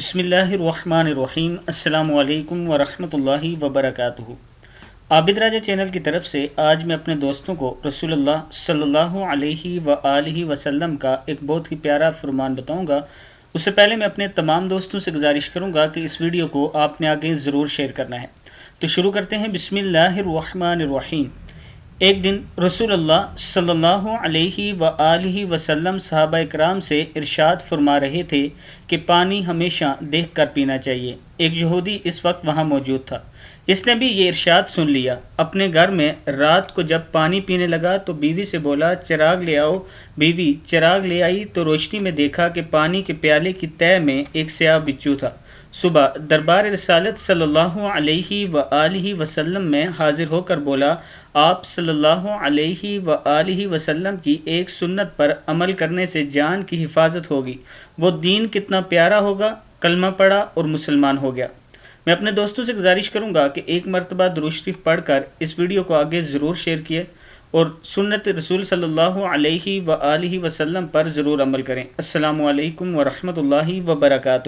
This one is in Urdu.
بسم اللہ الرحمن الرحیم۔ السلام علیکم ورحمۃ اللہ وبرکاتہ۔ عابد راجہ چینل کی طرف سے آج میں اپنے دوستوں کو رسول اللہ صلی اللہ علیہ وآلہ وسلم کا ایک بہت ہی پیارا فرمان بتاؤں گا۔ اس سے پہلے میں اپنے تمام دوستوں سے گزارش کروں گا کہ اس ویڈیو کو آپ نے آگے ضرور شیئر کرنا ہے۔ تو شروع کرتے ہیں۔ بسم اللہ الرحمن الرحیم۔ ایک دن رسول اللہ صلی اللہ علیہ وآلہ وسلم صحابہ اکرام سے ارشاد فرما رہے تھے کہ پانی ہمیشہ دیکھ کر پینا چاہیے۔ ایک یہودی اس وقت وہاں موجود تھا۔ اس نے بھی یہ ارشاد سن لیا۔ اپنے گھر میں رات کو جب پانی پینے لگا تو بیوی سے بولا چراغ لے آؤ۔ بیوی چراغ لے آئی تو روشنی میں دیکھا کہ پانی کے پیالے کی تہہ میں ایک سیاہ بچھو تھا۔ صبح دربار رسالت صلی اللہ علیہ وآلہ وسلم میں حاضر ہو کر بولا آپ صلی اللہ علیہ وآلہ وسلم کی ایک سنت پر عمل کرنے سے جان کی حفاظت ہوگی۔ وہ دین کتنا پیارا ہوگا۔ کلمہ پڑھا اور مسلمان ہو گیا۔ میں اپنے دوستوں سے گزارش کروں گا کہ ایک مرتبہ درود شریف پڑھ کر اس ویڈیو کو آگے ضرور شیئر کیے اور سنت رسول صلی اللہ علیہ وآلہ وسلم پر ضرور عمل کریں۔ السلام علیکم ورحمۃ اللہ وبرکاتہ۔